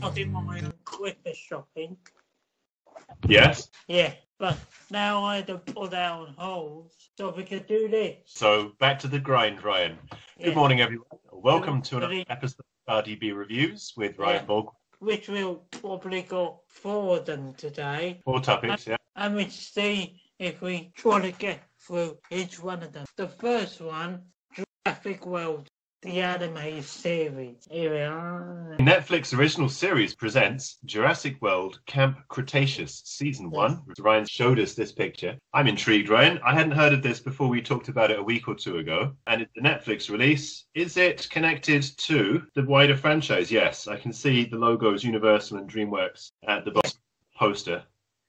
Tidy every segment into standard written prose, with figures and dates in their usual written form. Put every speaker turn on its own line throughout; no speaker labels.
I did my Christmas shopping.
Yes.
Yeah, but now I had to put that on hold so we could do this.
So back to the grind, Ryan. Good morning, everyone. Welcome to another episode of RDB Reviews with Ryan Balkwill.
Which we'll probably got 4 of them today.
4 topics,
And we see if we try to get through each one of them. The first one, Jurassic World, the anime series. Here we are.
Netflix original series presents Jurassic World Camp Cretaceous Season 1. Ryan showed us this picture. I'm intrigued, Ryan. I hadn't heard of this before we talked about it a week or two ago. And it's a Netflix release. Is it connected to the wider franchise? Yes, I can see the logos Universal and DreamWorks at the bottom poster.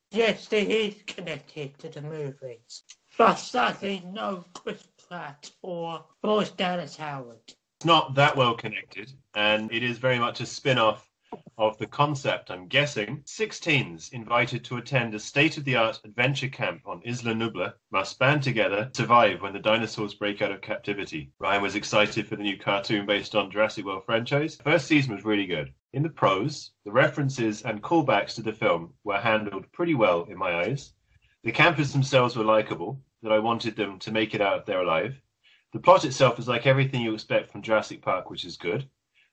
Yes, it is connected to the movies. But sadly, no Chris Pratt or Bryce Dallas Howard.
It's not that well connected, and it is very much a spin-off of the concept, I'm guessing. 6 teens invited to attend a state-of-the-art adventure camp on Isla Nublar must band together to survive when the dinosaurs break out of captivity. Ryan was excited for the new cartoon based on Jurassic World franchise. The first season was really good. In the prose, the references and callbacks to the film were handled pretty well in my eyes. The campers themselves were likable, that I wanted them to make it out there alive. The plot itself is like everything you expect from Jurassic Park, which is good.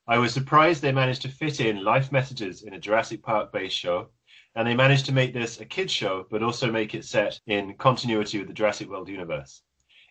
I was surprised they managed to fit in life messages in a Jurassic Park-based show, and they managed to make this a kids' show, but also make it set in continuity with the Jurassic World universe.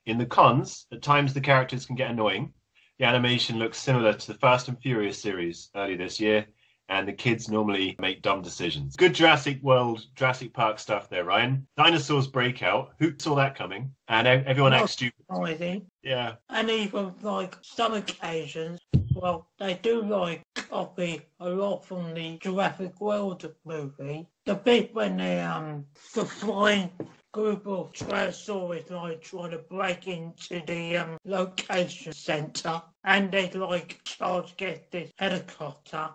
In the cons, at times the characters can get annoying. The animation looks similar to the Fast and Furious series early this year, and the kids normally make dumb decisions. Good Jurassic World, Jurassic Park stuff there, Ryan. Dinosaurs break out. Who saw that coming? And everyone acts stupid.
I think.
Yeah.
And even, like, some occasions, well, they do, like, copy a lot from the Jurassic World movie. The bit when the flying group of Tyrannosaurus, like, trying to break into the location centre, and they, like, charge get this helicopter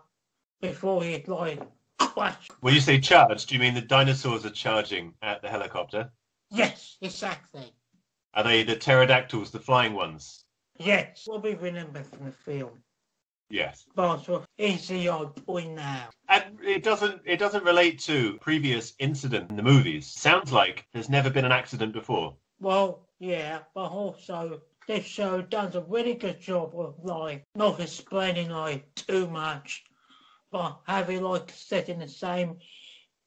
before he, like, crashed.
When you say charge, do you mean the dinosaurs are charging at the helicopter?
Yes, exactly.
Are they the pterodactyls, the flying ones?
Yes, what we remember from the film.
Yes.
But easy on point now.
And it doesn't relate to previous incident in the movies. Sounds like there's never been an accident before.
Well, yeah, but also this show does a really good job of, like, not explaining, like, too much, but having, like, set in the same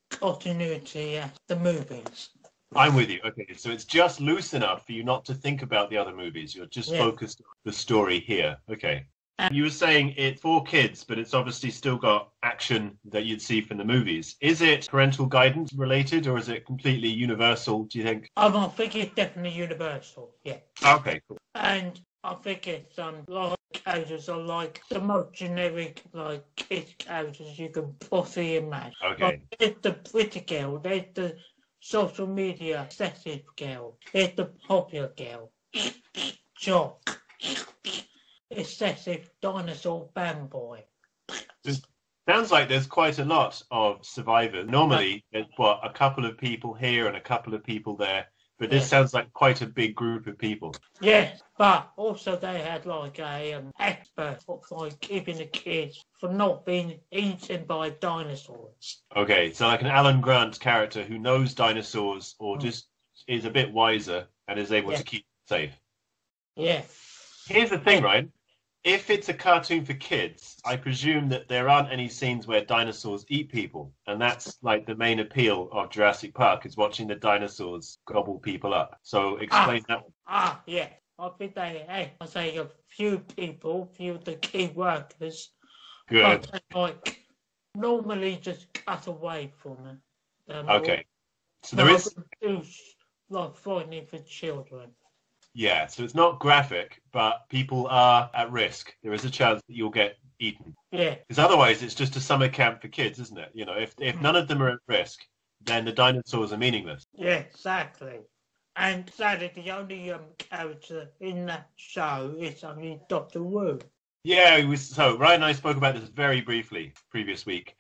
continuity as the movies.
I'm with you. Okay, so it's just loose enough for you not to think about the other movies. You're just focused on the story here. Okay. You were saying it's for kids, but it's obviously still got action that you'd see from the movies. Is it parental guidance related, or is it completely universal, do you think?
I think it's definitely universal, yeah.
Okay, cool.
And I think it's like characters are like the most generic, like, kids characters you can possibly imagine.
Okay.
Like, there's the pretty girl, there's the social media obsessive girl, there's the popular girl, jock, excessive dinosaur fanboy.
Sounds like there's quite a lot of survivors. Normally, there's, a couple of people here and a couple of people there. But this sounds like quite a big group of people.
Yes, but also they had, like, a expert of, like, keeping the kids from not being eaten by dinosaurs.
Okay, so like an Alan Grant character who knows dinosaurs or just is a bit wiser and is able to keep them safe.
Yeah.
Here's the thing, right? If it's a cartoon for kids, I presume that there aren't any scenes where dinosaurs eat people. And that's like the main appeal of Jurassic Park, is watching the dinosaurs gobble people up. So explain that one.
Yeah. I think I say a few of the key workers.
Good.
But they, like, normally just cut away from it.
Okay. So there is...
like, frightening for children.
Yeah, so it's not graphic, but people are at risk. There is a chance that you'll get eaten.
Yeah.
Because otherwise it's just a summer camp for kids, isn't it? You know, if none of them are at risk, then the dinosaurs are meaningless.
Yeah, exactly. And sadly, the only character in that show is only Dr. Wu.
Yeah, so Ryan and I spoke about this very briefly previous week.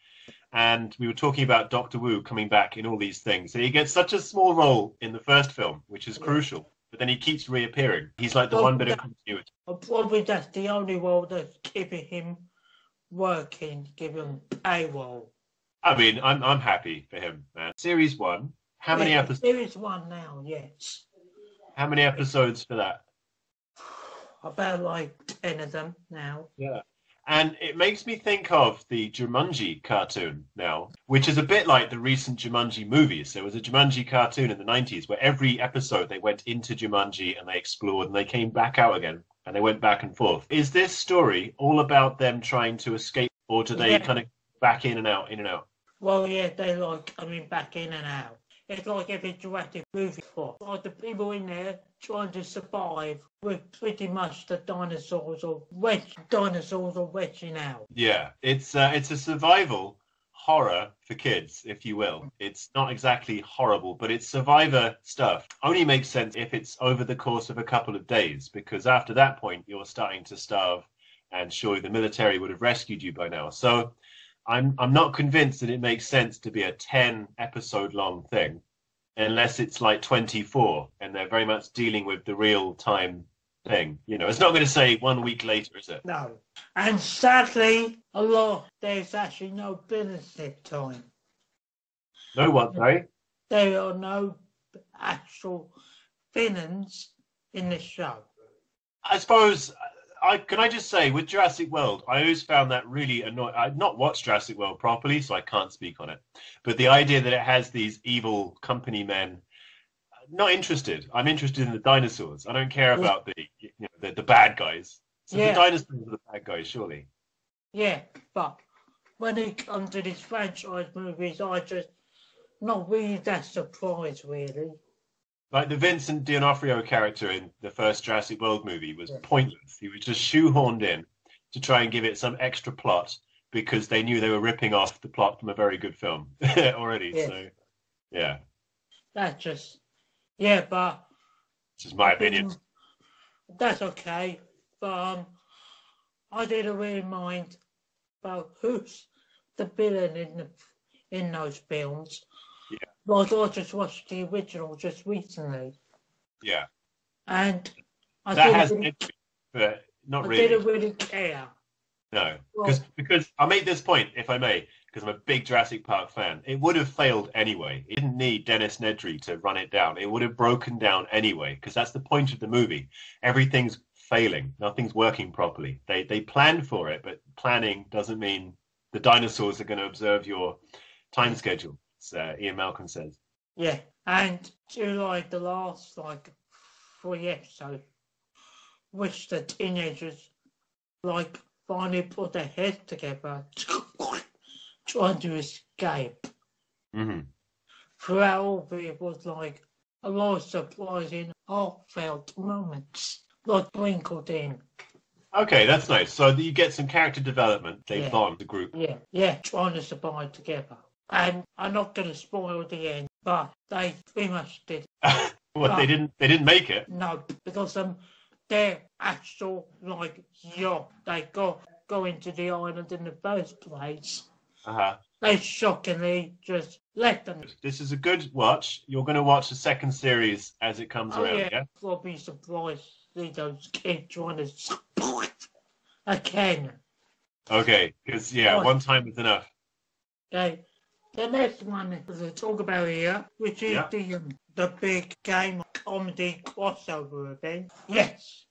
And we were talking about Dr. Wu coming back in all these things. So he gets such a small role in the first film, which is crucial. But then he keeps reappearing. He's like the one bit of continuity.
Probably that's the only role that's keeping him working, given payroll.
I mean, I'm happy for him, man. Series 1. How many episodes?
Series 1 now, yes.
How many episodes for that?
About like 10 of them now.
Yeah. And it makes me think of the Jumanji cartoon now, which is a bit like the recent Jumanji movies. There was a Jumanji cartoon in the 90s where every episode they went into Jumanji and they explored and they came back out again and they went back and forth. Is this story all about them trying to escape, or do they kind of back in and out, in and out?
Well, yeah, they like, back in and out. It's like every Jurassic movie for. Like the people in there trying to survive with pretty much the dinosaurs or wedging out.
Yeah, it's a survival horror for kids, if you will. It's not exactly horrible, but it's survivor stuff. Only makes sense if it's over the course of a couple of days, because after that point, you're starting to starve, and surely the military would have rescued you by now. So I'm not convinced that it makes sense to be a 10 episode long thing, unless it's like 24 and they're very much dealing with the real time thing. You know, it's not going to say 1 week later, is it?
No. And sadly, there's actually no benefit time.
No what, sorry?
There are no actual villains in the show.
I suppose, can I just say, with Jurassic World, I always found that really annoying. I've not watched Jurassic World properly, so I can't speak on it. But the idea that it has these evil company men, not interested. I'm interested in the dinosaurs. I don't care about the bad guys. So the dinosaurs are the bad guys, surely.
Yeah, but when it comes to these franchise movies, I just not really that surprised, really.
Like the Vincent D'Onofrio character in the first Jurassic World movie was pointless. He was just shoehorned in to try and give it some extra plot because they knew they were ripping off the plot from a very good film already. Yeah. So, yeah.
That's just, but...
This is my opinion.
That's okay, but I didn't really mind about who's the villain in those films.
Yeah.
Like I just watched the original just recently.
Yeah.
And I
didn't
really care.
No, because I'll make this point, if I may, because I'm a big Jurassic Park fan. It would have failed anyway. It didn't need Dennis Nedry to run it down. It would have broken down anyway, because that's the point of the movie. Everything's failing. Nothing's working properly. They planned for it, but planning doesn't mean the dinosaurs are going to observe your time schedule. Ian Malcolm says.
Yeah, and to like the last 3 episodes, which the teenagers finally put their heads together, trying to escape.
Mm-hmm.
Throughout all of it was a lot of surprising, heartfelt moments, sprinkled in.
Okay, that's nice. So you get some character development. They bond the group.
Yeah, trying to survive together. And I'm not going to spoil the end, but they pretty much did.
They didn't make it?
No, because their actual yacht they go into the island in the first place. They shockingly just let them.
This is a good watch. You're going to watch the second series as it comes around, yeah?
I'll be surprised to see those kids trying to support again. Okay,
because one time is enough.
Okay. The next one to talk about here, which is the big game comedy crossover event. Yes,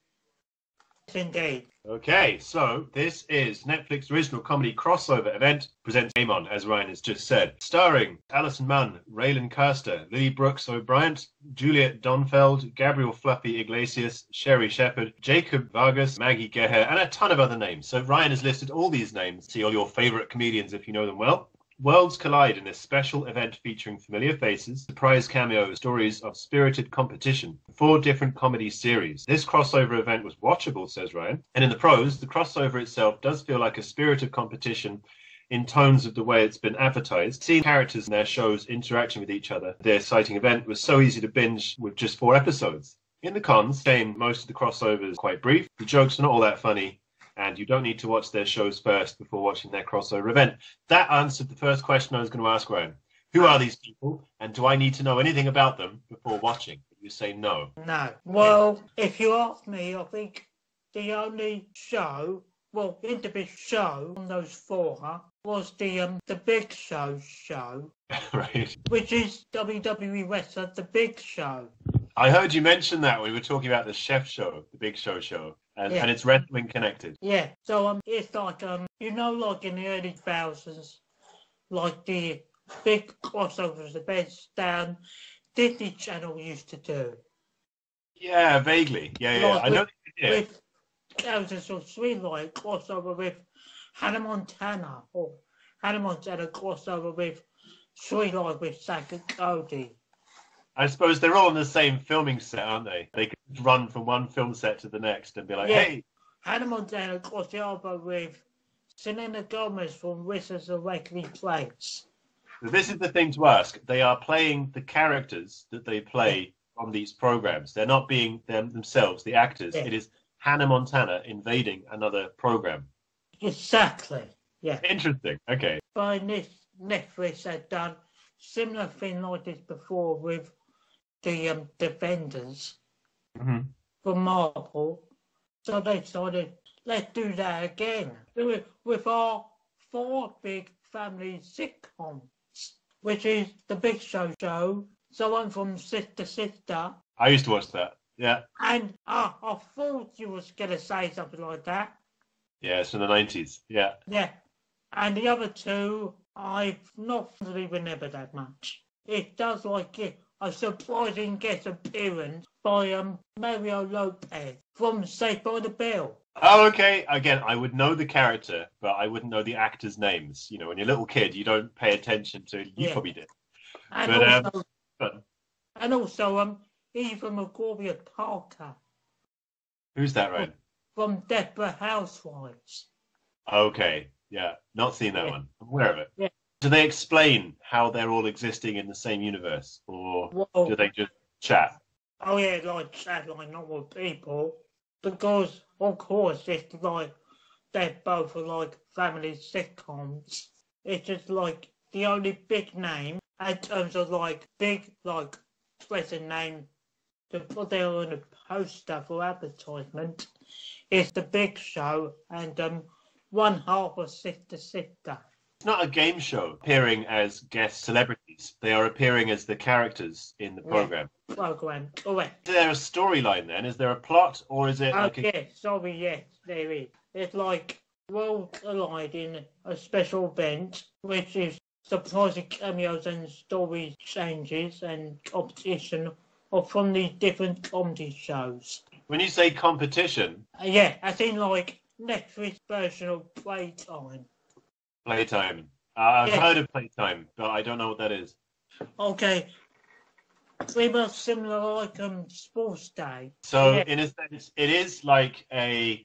indeed.
Okay, so this is Netflix original comedy crossover event presents Game On, as Ryan has just said, starring Alison Munn, Raylan Carster, Lily Brooks O'Brien, Juliet Donfeld, Gabriel Fluffy Iglesias, Sherry Shepherd, Jacob Vargas, Maggie Geher, and a ton of other names. So Ryan has listed all these names. See all your favorite comedians if you know them well. Worlds collide in this special event featuring familiar faces, surprise cameos, stories of spirited competition, 4 different comedy series. This crossover event was watchable, says Ryan. And in the pros, the crossover itself does feel like a spirited competition in tones of the way it's been advertised. Seeing characters in their shows interacting with each other, the exciting event was so easy to binge with just 4 episodes. In the cons, most of the crossovers are quite brief. The jokes are not all that funny. And you don't need to watch their shows first before watching their crossover event. That answered the first question I was going to ask, Ryan. Who are these people, and do I need to know anything about them before watching? You say no.
No. Well, if you ask me, I think the only show well, in the big show on those four was the Big show,
Right.
which is WWE wrestler The Big Show.
I heard you mention that. We were talking about the chef show, the Big Show, and it's wrestling connected.
Yeah. So it's like like in the early 2000s, like the big crossovers, the best Disney Channel used to do.
Yeah, vaguely. Yeah. I know they did.
With characters of sweet like crossover with Hannah Montana, or Hannah Montana crossover with Sweet Life with Zack and Cody.
I suppose they're all on the same filming set, aren't they? They could run from one film set to the next and be like, hey.
Hannah Montana crossed the elbow with Selena Gomez from Wizards of Waverly Place.
This is the thing to ask. They are playing the characters that they play on these programs. They're not being them themselves, the actors. It is Hannah Montana invading another program.
Exactly. Yeah.
Interesting. Okay.
But Netflix had done similar thing like this before with the Defenders from Marvel. So they decided, let's do that again. Do it with our 4 big family sitcoms, which is The Big Show, Someone from Sister.
I used to watch that. Yeah.
And I thought you was going to say something like that.
Yeah, it's from the 90s. Yeah.
Yeah. And the other two, I've not really remembered that much. It does like a surprising guest appearance by Mario Lopez from Saved by the Bell.
Oh, okay. Again, I would know the character, but I wouldn't know the actors' names. You know, when you're a little kid, you don't pay attention to. You probably did.
And also, Eva Magoria Parker.
Who's that, right?
From Desperate Housewives.
Okay. Yeah. Not seen that one. I'm aware of it.
Yeah.
Do they explain how they're all existing in the same universe, or do they just chat?
Oh yeah, like chat like normal people, because of course it's like they're both like family sitcoms. It's just like the only big name in terms of like big like present name to put there on a poster for advertisement is The Big Show and one half of Sister.
It's not a game show appearing as guest celebrities. They are appearing as the characters in the program.
Correct.
Is there a storyline then? Is there a plot, or is it like
yes, there is. It's like worlds collide in a special event, which is surprising cameos and story changes and competition from the different comedy shows.
When you say competition?
I think like Netflix version of Playtime.
Playtime. I've heard of Playtime, but I don't know what that is.
Okay. Pretty much similar like Sports Day.
So in a sense, it is like a...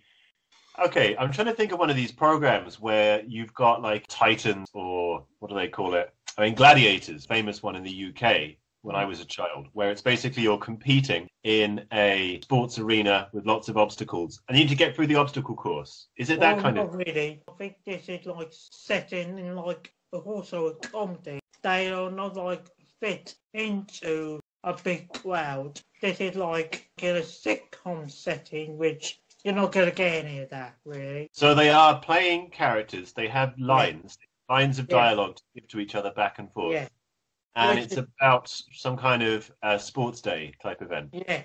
Okay, I'm trying to think of one of these programs where you've got like Titans, or what do they call it? I mean, Gladiators, famous one in the UK when I was a child, where it's basically you're competing in a sports arena with lots of obstacles and you need to get through the obstacle course. Is it that kind of...
Not really. I think this is like set in like also a comedy. They are not like fit into a big crowd. This is like in a sitcom setting, which you're not going to get any of that, really.
So they are playing characters. They have lines of dialogue to give to each other back and forth.
Yeah.
And it's about some kind of sports day type event.
Yeah,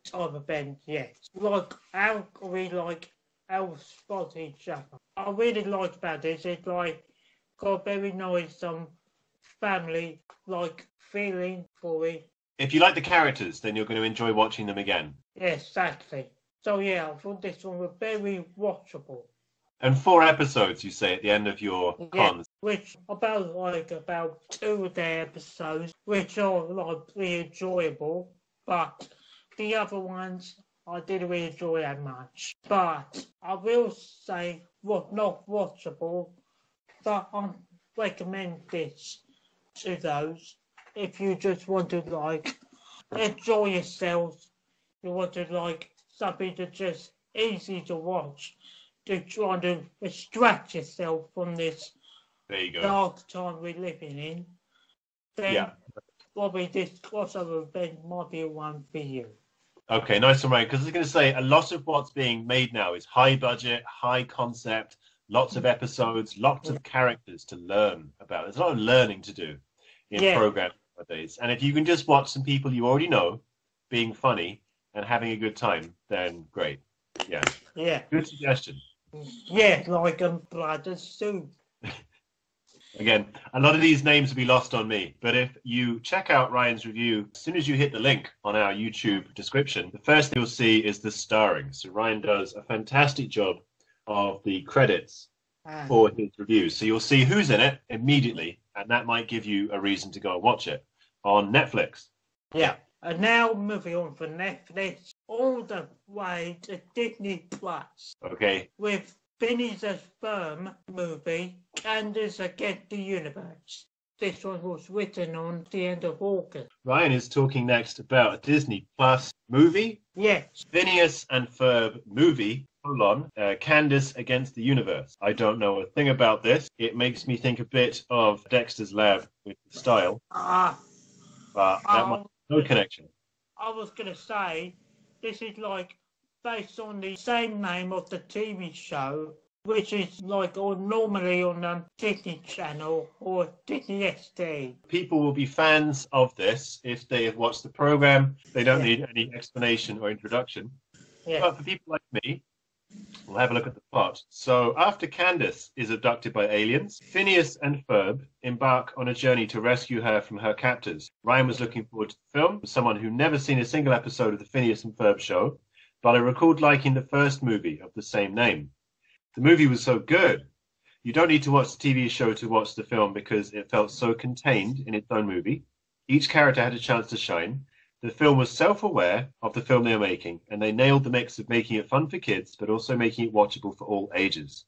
type event, yes. Like, how we like our spot each other. I really like about this. It's like got very nice family like feeling for it.
If you like the characters, then you're going to enjoy watching them again.
Yes, exactly. So yeah, I thought this one was very watchable.
And 4 episodes, you say, at the end of your cons.
Which about 2 of the episodes, which are like really enjoyable, but the other ones I didn't really enjoy that much. But I will say, not watchable, but I recommend this to those if you just want to like enjoy yourselves. You want to like something that's just easy to watch, to try to extract yourself from this dark time we're living in, then probably this crossover event might be one for you.
Okay, nice and right. Because I was going to say a lot of what's being made now is high budget, high concept, lots of episodes, lots of characters to learn about. There's a lot of learning to do in
Yeah,
programs nowadays. And if you can just watch some people you already know being funny and having a good time, then great. Yeah,
yeah,
good suggestion.
yeah, like Blood Soup.
Again, a lot of these names will be lost on me, but if you check out Ryan's review, as soon as you hit the link on our YouTube description, the first thing you'll see is the starring. So Ryan does a fantastic job of the credits for his reviews. So you'll see who's in it immediately, and that might give you a reason to go and watch it on Netflix.
Yeah, and now moving on from Netflix all the way to Disney Plus.
Okay.
With Phineas and Ferb movie, Candace Against the Universe. This one was written on the end of August.
Ryan is talking next about a Disney Plus movie.
Yes.
Phineas and Ferb movie, Candace Against the Universe. I don't know a thing about this. It makes me think a bit of Dexter's Lab with the style. But that might no connection.
I was going to say, this is like based on the same name of the TV show, which is like normally on Disney Channel or Disney XD.
People will be fans of this if they have watched the program. They don't need any explanation or introduction.
Yeah.
But for people like me, we'll have a look at the plot. So after Candace is abducted by aliens, Phineas and Ferb embark on a journey to rescue her from her captors. Ryan was looking forward to the film, someone who never seen a single episode of the Phineas and Ferb show, but I recalled liking the first movie of the same name. The movie was so good. You don't need to watch the TV show to watch the film because it felt so contained in its own movie. Each character had a chance to shine. The film was self-aware of the film they were making, and they nailed the mix of making it fun for kids, but also making it watchable for all ages.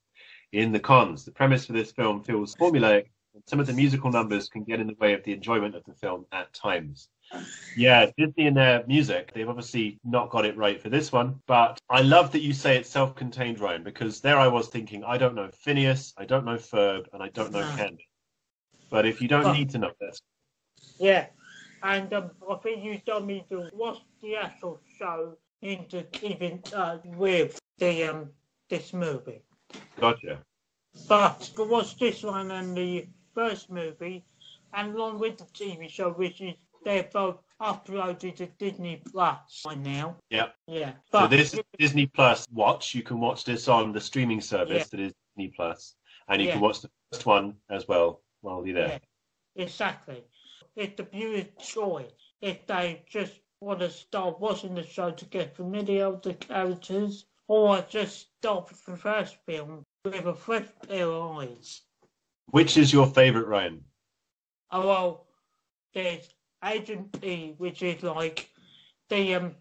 In the cons, the premise for this film feels formulaic, and some of the musical numbers can get in the way of the enjoyment of the film at times. Yeah, Disney and their music, they've obviously not got it right for this one, but I love that you say it's self-contained, Ryan, because there I was thinking, I don't know Phineas, I don't know Ferb, and I don't know Candace. But if you don't need to know this.
Yeah, and I think you told me to watch the actual show into keeping touch with the this movie.
Gotcha.
But to watch this one and the first movie, and along with the TV show, which is they're both uploaded to Disney Plus by now.
Yep.
Yeah.
So this is Disney Plus Watch. You can watch this on the streaming service that is Disney Plus, and you can watch the first one as well while you're there.
Yeah, exactly. It's the viewer's choice. If they just want to start watching the show to get familiar with the characters, or just start with the first film with a fresh pair of eyes.
Which is your favourite, Ryan?
Oh, well, there's Agent P, which is like the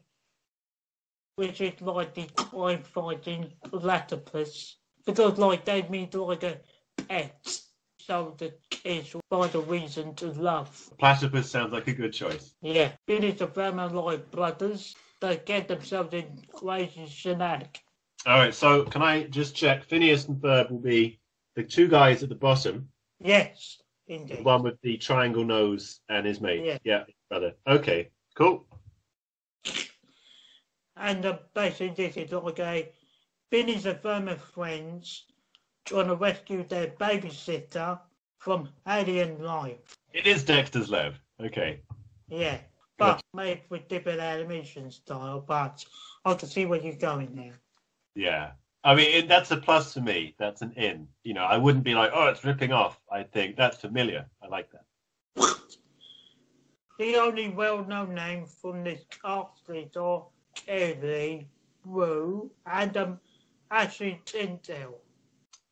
crime fighting platypus, because like they meet like a pet, so the kids will find a reason to love.
Platypus sounds like a good choice.
Yeah, it is a family like brothers. They get themselves in crazy shenanigans.
All right, so can I just check? Phineas and Ferb will be the two guys at the bottom.
Yes. Indeed.
The one with the triangle nose and his mate. Yeah, brother. Okay, cool.
And basically this is like a Phineas and Ferb friends trying to rescue their babysitter from alien life.
It is Dexter's Lab. Okay.
Yeah, but made with different animation style, but I can see where you're going now.
Yeah. I mean, that's a plus for me. That's an in. You know, I wouldn't be like, oh, it's ripping off. I think that's familiar. I like that.
The only well-known name from this cast is Kelly, Rue, and Ashley Tisdale.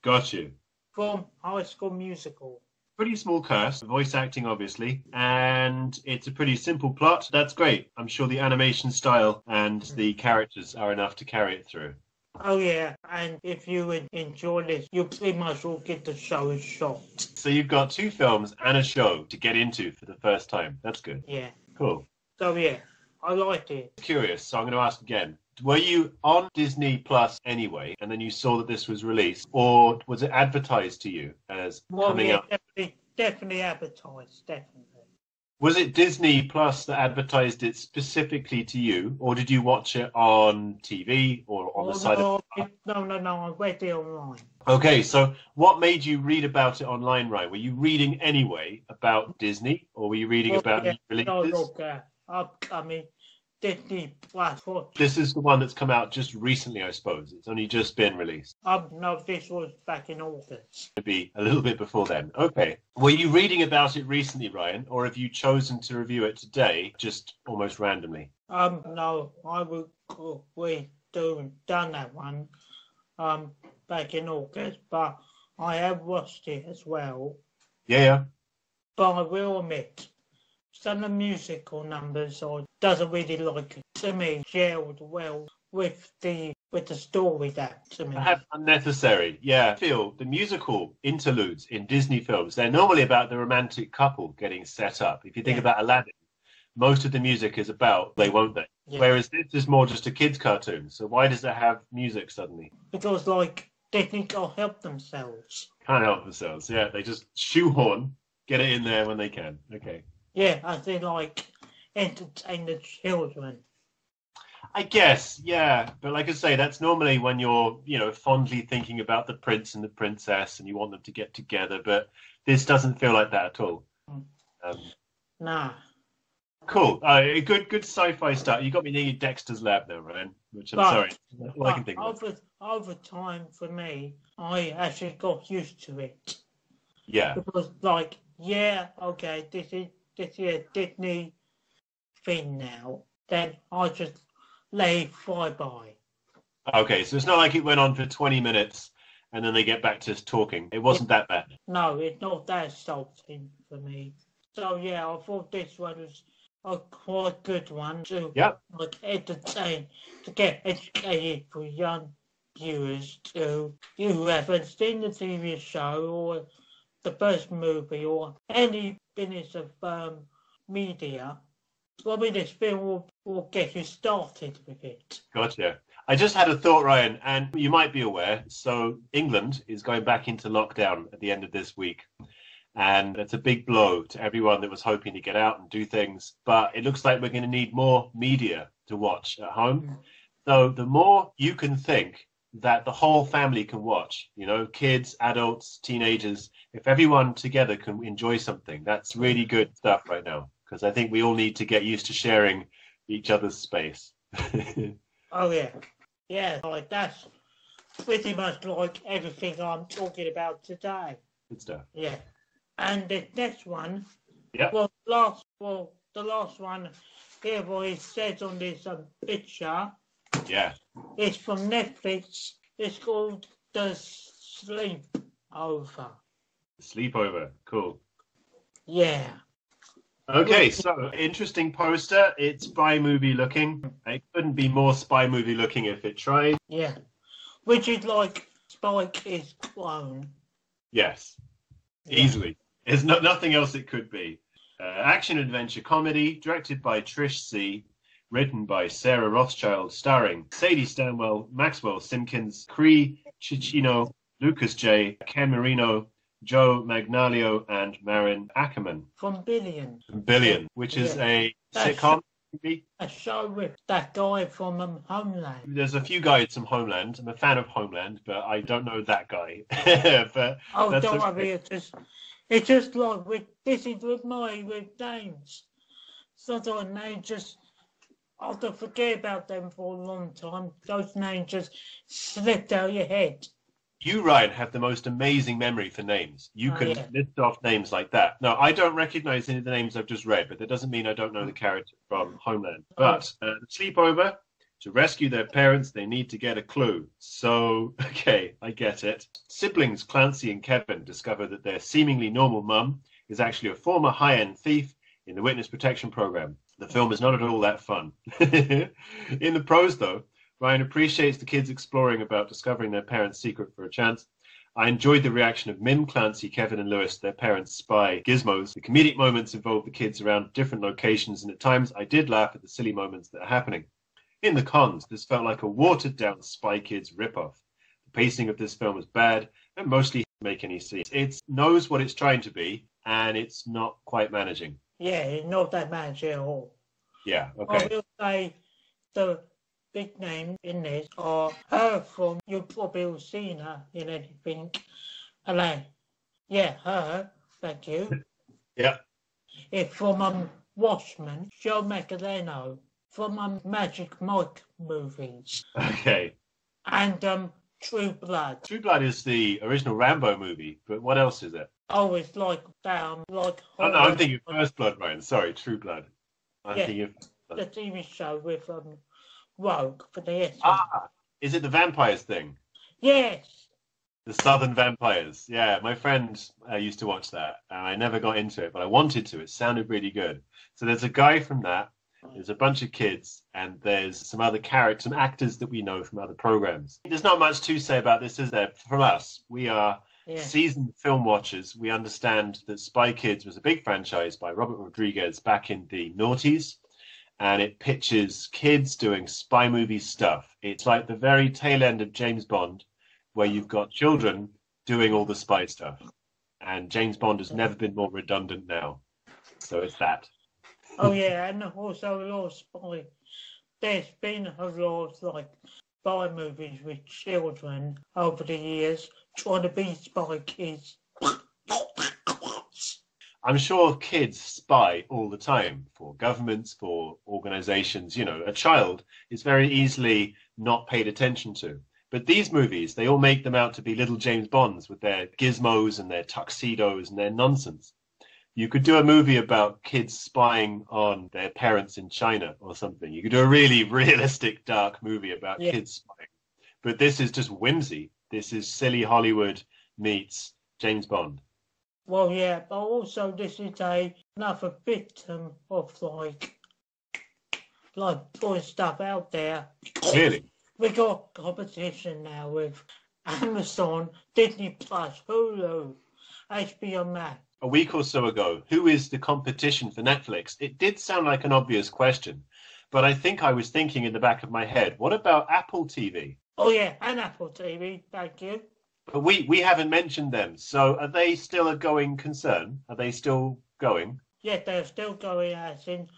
Got you.
From High School Musical.
Pretty small cast, voice acting obviously, and it's a pretty simple plot. That's great. I'm sure the animation style and the characters are enough to carry it through.
Oh yeah, and if you enjoy this, you pretty much will get the show a shot.
So you've got two films and a show to get into for the first time. That's good.
Yeah.
Cool.
So yeah, I liked it.
Curious, so I'm going to ask again. Were you on Disney Plus anyway, and then you saw that this was released, or was it advertised to you as coming out?
Definitely advertised, definitely.
Was it Disney Plus that advertised it specifically to you, or did you watch it on TV or on the side of...
No, I read it online.
Okay, so what made you read about it online, Ryan? Were you reading anyway about Disney, or were you reading about new releases?
I mean, Disney Plus.
This is the one that's come out just recently, I suppose. It's only just been released.
No, this was back in August.
Maybe a little bit before then. Okay. Were you reading about it recently, Ryan, or have you chosen to review it today, just almost randomly?
No, we done that one back in August, but I have watched it as well.
Yeah.
But I will admit, some of the musical numbers doesn't really like it. To me, gelled well with the story that to me.
Perhaps unnecessary. Yeah. I feel the musical interludes in Disney films, they're normally about the romantic couple getting set up. If you think about Aladdin, most of the music is about they won't they. Yeah. Whereas this is more just a kid's cartoon. So why does it have music suddenly?
Because Disney can't help themselves.
Can't help themselves. Yeah, they just shoehorn, get it in there when they can. Okay.
Yeah, as they entertain the children.
I guess, yeah. But like I say, that's normally when you're, fondly thinking about the prince and the princess and you want them to get together. But this doesn't feel like that at all.
Nah.
Cool. Good sci-fi stuff. You got me near Dexter's Lab now, Ryan, which I'm sorry. All I can think of.
Over time, for me, I actually got used to it.
Yeah.
Because, okay, this is a Disney thing now. Then I just lay fly by.
Okay, so it's not like it went on for 20 minutes and then they get back to talking. It wasn't that bad.
No, it's not that insulting for me. So, yeah, I thought this one was a quite good one to entertain, to get educated for young viewers who haven't seen the TV show or the first movie or any business of media. Probably this film will get you started with it.
Gotcha. I just had a thought, Ryan, and you might be aware. So England is going back into lockdown at the end of this week. And it's a big blow to everyone that was hoping to get out and do things. But it looks like we're going to need more media to watch at home. So the more you can think that the whole family can watch, kids, adults, teenagers, if everyone together can enjoy something, that's really good stuff right now. Because I think we all need to get used to sharing each other's space.
Oh, yeah. Yeah, that's pretty much like everything I'm talking about today.
Good stuff.
Yeah. And the next one,
the
last one here, what it says on this picture, it's from Netflix. It's called The Sleepover.
Sleepover, cool.
Yeah.
Okay, so interesting poster. It's spy movie looking. It couldn't be more spy movie looking if it tried.
Yeah. Which is like Spike is clone.
Yes. Easily. There's nothing else it could be. Action adventure comedy, directed by Trish C., written by Sarah Rothschild, starring Sadie Stanwell, Maxwell Simkins, Cree Cicino, Lucas J., Ken Marino, Joe Magnaglio, and Marin Ackerman.
From
Billion, which is a sitcom.
A show with that guy from Homeland.
There's a few guys from Homeland. I'm a fan of Homeland, but I don't know that guy. But
don't worry. It's just like this is with names. Sometimes names I'll forget about them for a long time. Those names just slipped out of your head.
You, Ryan, have the most amazing memory for names. You can list off names like that. No, I don't recognize any of the names I've just read, but that doesn't mean I don't know the character from Homeland. But the sleepover, to rescue their parents, they need to get a clue. So, okay, I get it. Siblings Clancy and Kevin discover that their seemingly normal mum is actually a former high-end thief in the witness protection program. The film is not at all that fun. In the prose, though, Ryan appreciates the kids exploring about discovering their parents' secret for a chance. I enjoyed the reaction of Mim, Clancy, Kevin, and Lewis, their parents' spy gizmos. The comedic moments involve the kids around different locations, and at times I did laugh at the silly moments that are happening. In the cons, this felt like a watered-down Spy Kids ripoff. The pacing of this film was bad and mostly didn't make any sense. It knows what it's trying to be, and it's not quite managing.
Yeah, not that much at all.
Yeah,
I
okay.
will say the big names in this are her from, you've probably seen her in anything. Hello. Yeah, her. Thank you.
Yeah.
It's from Watchmen, Joe Magdaleno, from Magic Mike movies,
Okay.
and True Blood.
True Blood is the original Rambo movie, but what else is it?
Oh, it's like like
Oh no, I'm
horror.
thinking First Blood, Ryan. Sorry, True Blood. I'm
Yeah,
thinking
the
of...
TV show with Rogue for the S one.
Ah, is it the vampires thing?
Yes.
The Southern Vampires. Yeah, my friend used to watch that, and I never got into it, but I wanted to. It sounded really good. So there's a guy from that. There's a bunch of kids, and there's some other characters, some actors that we know from other programs. There's not much to say about this, is there? From us, we are seasoned film watchers. We understand that Spy Kids was a big franchise by Robert Rodriguez back in the noughties, and it pitches kids doing spy movie stuff. It's like the very tail end of James Bond, where you've got children doing all the spy stuff. And James Bond has never been more redundant now. So it's that.
Oh yeah, and also a lot of spy. There's been a lot of like spy movies with children over the years trying to be spy kids.
I'm sure kids spy all the time for governments, for organizations. You know, a child is very easily not paid attention to. But these movies, they all make them out to be little James Bonds with their gizmos and their tuxedos and their nonsense. You could do a movie about kids spying on their parents in China or something. You could do a really realistic, dark movie about kids spying. But this is just whimsy. This is silly Hollywood meets James Bond.
Well, yeah, but also this is another victim of like putting stuff out there.
Really?
We got competition now with Amazon, Disney Plus, Hulu, HBO Max.
A week or so ago, who is the competition for Netflix? It did sound like an obvious question, but I think I was thinking in the back of my head, what about Apple TV?
Oh yeah, and Apple TV, thank you.
But we haven't mentioned them, so are they still a going concern? Are they still going?
Yeah, they're still going as in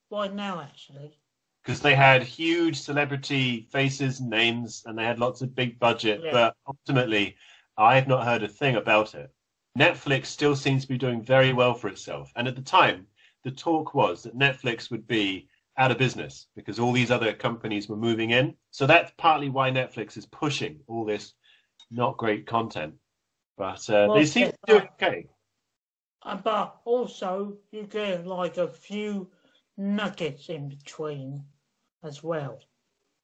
right now, actually.
Because they had huge celebrity faces and names, and they had lots of big budget, but ultimately, I have not heard a thing about it. Netflix still seems to be doing very well for itself. And at the time, the talk was that Netflix would be out of business because all these other companies were moving in. So that's partly why Netflix is pushing all this not great content. But they seem to do okay.
But also, you get like a few nuggets in between as well.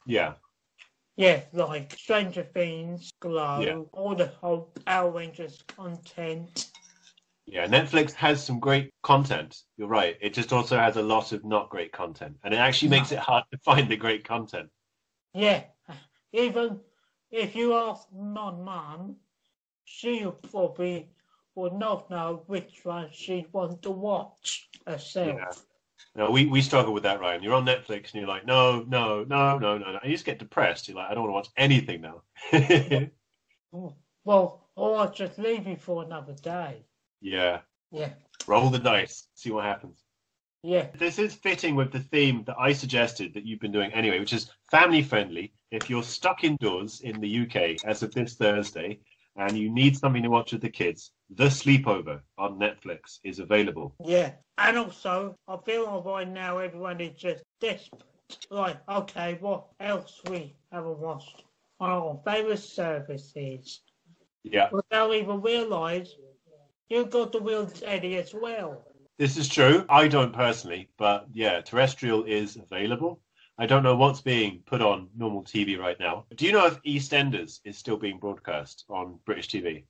Yeah.
Yeah, like Stranger Things, Glow, all the whole Power Rangers content.
Yeah, Netflix has some great content. You're right. It just also has a lot of not great content. And it actually makes it hard to find the great content.
Yeah. Even if you ask my mum, she probably would not know which one she wants to watch herself.
Yeah. No, we struggle with that, Ryan. You're on Netflix and you're like, no. You just get depressed. You're like, I don't want to watch anything now.
Well, or I'll just leave you for another day.
Yeah.
Yeah.
Roll the dice. See what happens.
Yeah.
This is fitting with the theme that I suggested that you've been doing anyway, which is family friendly. If you're stuck indoors in the UK as of this Thursday and you need something to watch with the kids, The Sleepover on Netflix is available.
Yeah. And also, I feel like right now everyone is just desperate. Like, okay, what else we haven't watched on our favourite services?
Yeah.
Without even realise, you've got the Real Teddy as well.
This is true. I don't personally, but yeah, terrestrial is available. I don't know what's being put on normal TV right now. Do you know if EastEnders is still being broadcast on British TV?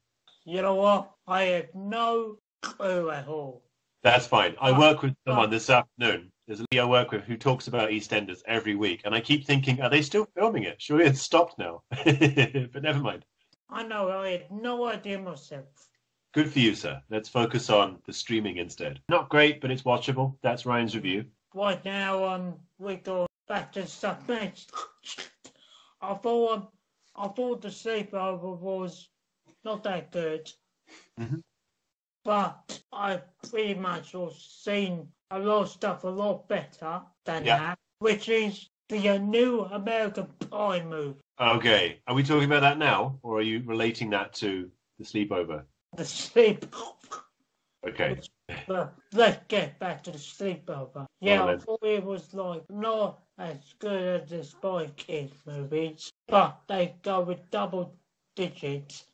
You know what? I have no clue at all.
That's fine. I work with someone this afternoon. There's a lady I work with who talks about EastEnders every week, and I keep thinking, are they still filming it? Surely it's stopped now. But never mind.
I know. I had no idea myself.
Good for you, sir. Let's focus on the streaming instead. Not great, but it's watchable. That's Ryan's review.
Right now, we go back to stuff next. I thought the sleepover was not that good.
Mm-hmm.
but I've pretty much seen a lot of stuff a lot better than that, which is the new American Pie movie.
Okay. Are we talking about that now, or are you relating that to the sleepover?
The sleepover.
Okay.
But let's get back to the sleepover. Yeah, I thought it was like not as good as the Spy Kids movies, but they go with double digits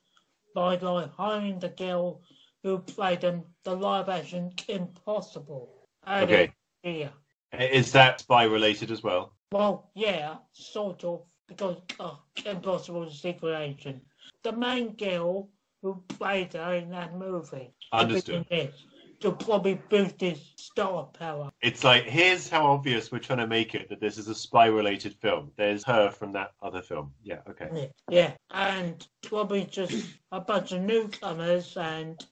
by like hiring the girl who played the live action Kim Possible.
Okay.
Yeah.
Is that spy related as well?
Well, yeah, sort of, because Kim Possible is a secret agent. The main girl who played her in that movie.
Understood.
To probably boost his star power.
It's like, here's how obvious we're trying to make it that this is a spy-related film. There's her from that other film. Yeah, okay.
Yeah, and probably just a bunch of newcomers and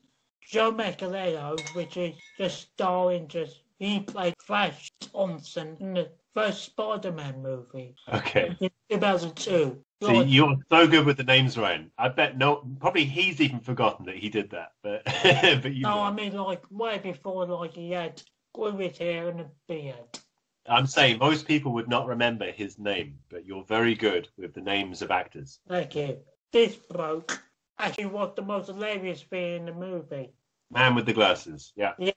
Joe Manganiello, which is just starring he played Flash Thompson in the first Spider-Man movie.
Okay.
In 2002.
See, you're so good with the names, Ryan. I bet probably he's even forgotten that he did that. But you know.
I mean, like, way before, like, he had great hair and a beard.
I'm saying most people would not remember his name, but you're very good with the names of actors.
Thank you. This bloke actually was the most hilarious thing in the movie.
Man with the glasses, yeah.
Yeah.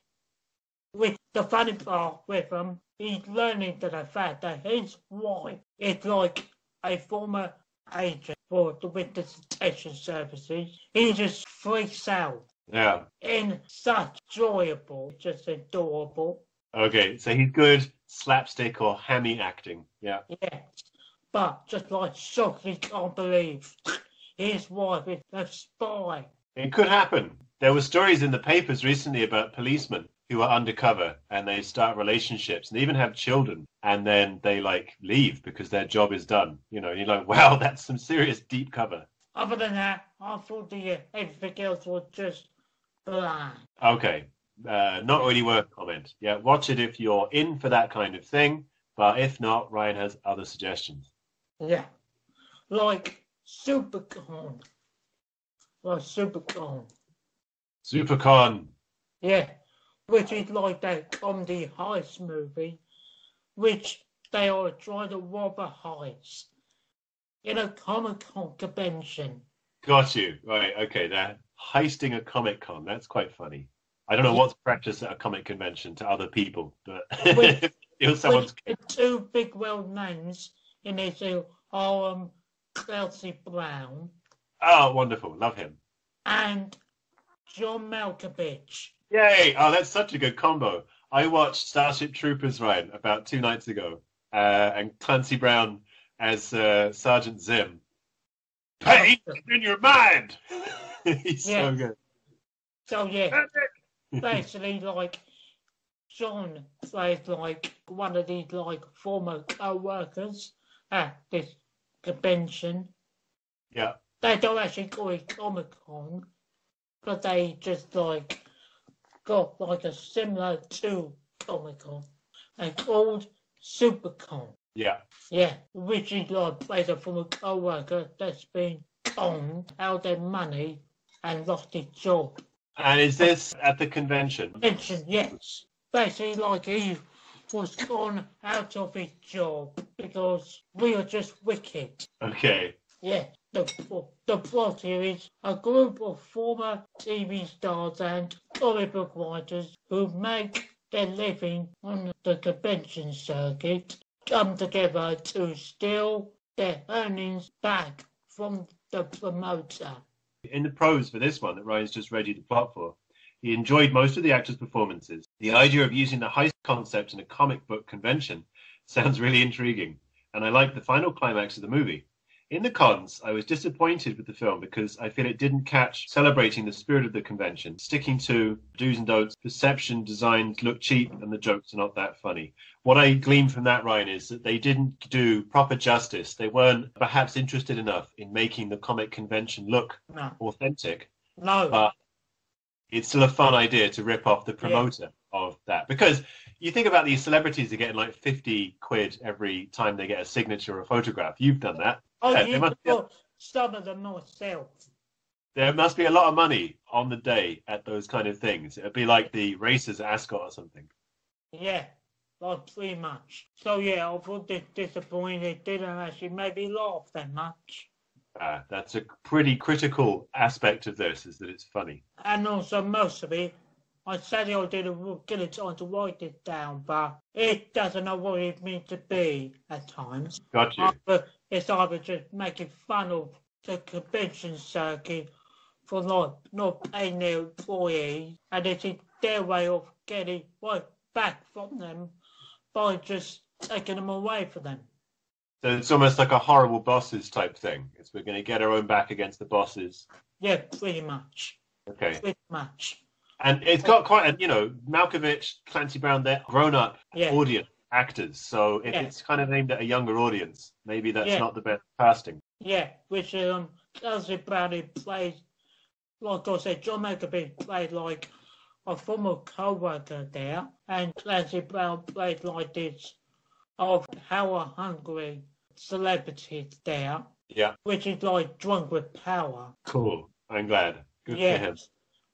With the funny part with him, he's learning to the fact that his wife is like a former agent with the detection services. He just freaks out.
Yeah.
In such enjoyable, just adorable.
Okay, so he's good slapstick or hammy acting. Yeah.
Yes. But just like shocked he can't believe his wife is a spy.
It could happen. There were stories in the papers recently about policemen who are undercover and they start relationships and even have children and then they like leave because their job is done. You know, you're like, wow, that's some serious deep cover.
Other than that, I thought everything else was just bland.
Okay, not really worth comment. Yeah, watch it if you're in for that kind of thing, but if not, Ryan has other suggestions.
Yeah, like Supercon.
Supercon.
Yeah. Which is like that comedy heist movie, which they are trying to rob a heist in a Comic-Con convention.
Got you. Right, okay, they're heisting a Comic-Con. That's quite funny. I don't know what's practiced at a comic convention to other people, but someone's
the two big world names in it are Kelsey Brown.
Oh, wonderful. Love him.
And John Malkovich.
Yay! Oh, that's such a good combo. I watched Starship Troopers, Ryan, about 2 nights ago, and Clancy Brown as Sergeant Zim. Pain in your mind! He's so good.
So, yeah, basically, like, John plays, like, one of these, like, former co-workers at this convention.
Yeah.
They don't actually call it Comic-Con, but they just, like, got like a similar to Comic-Con and called Supercon.
Yeah.
Yeah, which is like plays a former co-worker that's been conned out their money and lost his job.
And is this at the convention?
Convention, yes. Basically, like he was gone out of his job because we are just wicked.
Okay.
Yeah. The plot here is a group of former TV stars and comic book writers who make their living on the convention circuit come together to steal their earnings back from the promoter.
In the prose for this one that Ryan's just read you the plot for, he enjoyed most of the actors' performances. The idea of using the heist concept in a comic book convention sounds really intriguing, and I like the final climax of the movie. In the cons, I was disappointed with the film because I feel it didn't catch celebrating the spirit of the convention, sticking to do's and don'ts, perception, designs look cheap, and the jokes are not that funny. What I gleaned from that, Ryan, is that they didn't do proper justice. They weren't perhaps interested enough in making the comic convention look authentic.
No.
But it's still a fun idea to rip off the promoter of that. Because you think about these celebrities are getting like 50 quid every time they get a signature or a photograph. You've done that.
Oh, you got some of them myself.
There must be a lot of money on the day at those kind of things. It'd be like the Racers Ascot or something.
Yeah, like pretty much. So yeah, I was disappointed it didn't actually make me laugh that much.
That's a pretty critical aspect of this, is that it's funny.
And also most of it, I said I didn't get a time to write it down, but it doesn't know what it means to be at times.
Got you.
It's either just making fun of the convention circuit for not paying their employees, and it's their way of getting right back from them by just taking them away from them.
So it's almost like a horrible bosses type thing. It's we're going to get our own back against the bosses.
Yeah, pretty much.
Okay.
Pretty much.
And it's got quite a, Malkovich, Clancy Brown, they're grown-up audience actors. So if it's kind of aimed at a younger audience, maybe that's not the best casting.
Yeah, which Clancy Brown plays, like I said, John Malkovich played like a former co-worker there, and Clancy Brown played like this of power-hungry celebrities there.
Yeah.
Which is like drunk with power.
Cool. I'm glad. Good for him.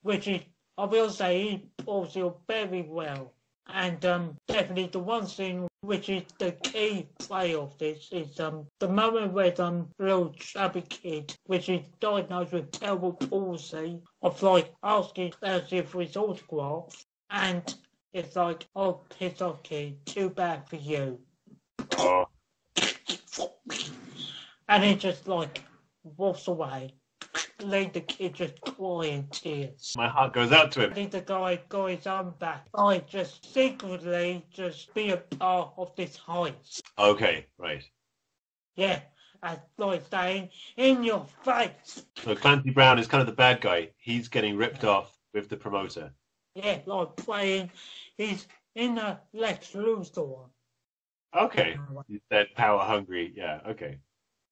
Which is, I will say, he pulls it very well. And definitely the one scene which is the key play of this is the moment where the little chubby kid, which is diagnosed with cerebral palsy, of like asking Clancy for his autograph, and it's like, oh, piss off, kid, too bad for you.
Oh.
And he just like walks away, leave the kid just crying tears.
My heart goes out to him.
I think the guy got his own back by just secretly just be a part of this heist.
Okay, right.
Yeah, and like saying, in your face.
So Clancy Brown is kind of the bad guy. He's getting ripped off with the promoter.
Yeah, like playing, he's in a Lex Luthor.
Okay. You said power hungry. Yeah, okay.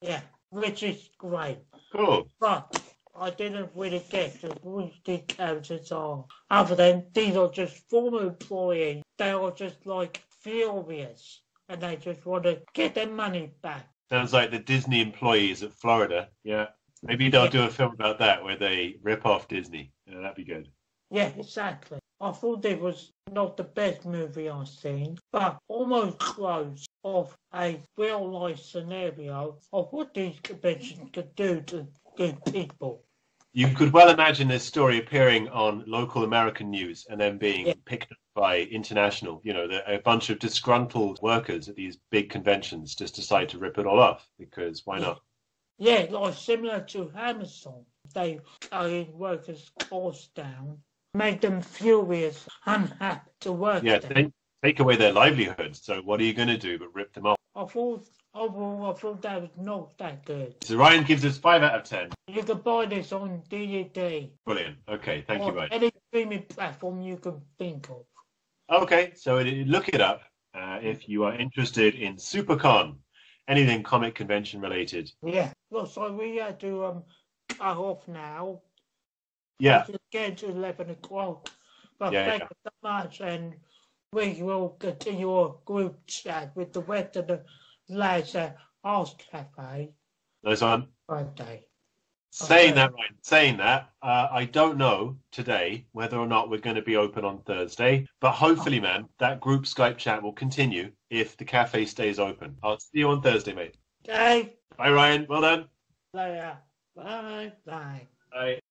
Yeah, which is great.
Cool.
But I didn't really get to who the characters are. Other than these are just former employees. They are just like furious. And they just want to get their money back.
Sounds like the Disney employees of Florida. Yeah. Maybe they'll do a film about that where they rip off Disney. Yeah, that'd be good.
Yeah, exactly. I thought it was not the best movie I've seen, but almost close of a real-life scenario of what these conventions could do to good people.
You could well imagine this story appearing on local American news and then being picked up by international. A bunch of disgruntled workers at these big conventions just decide to rip it all off because why not?
Yeah, like similar to Amazon. They carried workers' costs down, made them furious, unhappy to work there.
Yeah, take away their livelihoods. So what are you going to do but rip them off?
I thought that was not that good.
So Ryan gives us 5 out of 10.
You can buy this on DVD.
Brilliant. Okay, thank you, Ryan.
Any streaming platform you can think of.
Okay, so look it up if you are interested in Supercon, anything comic convention related.
Yeah. Well, so we had to cut off now.
Yeah.
It's getting to 11 o'clock. But
Yeah,
thank you so much, and we will continue our group chat with the rest of the lads at Ask Cafe.
Nice one.
Friday.
Saying that, I don't know today whether or not we're going to be open on Thursday, but hopefully, man, that group Skype chat will continue if the cafe stays open. I'll see you on Thursday, mate.
Okay.
Bye, Ryan. Well done.
Later. Bye. Bye.
Bye.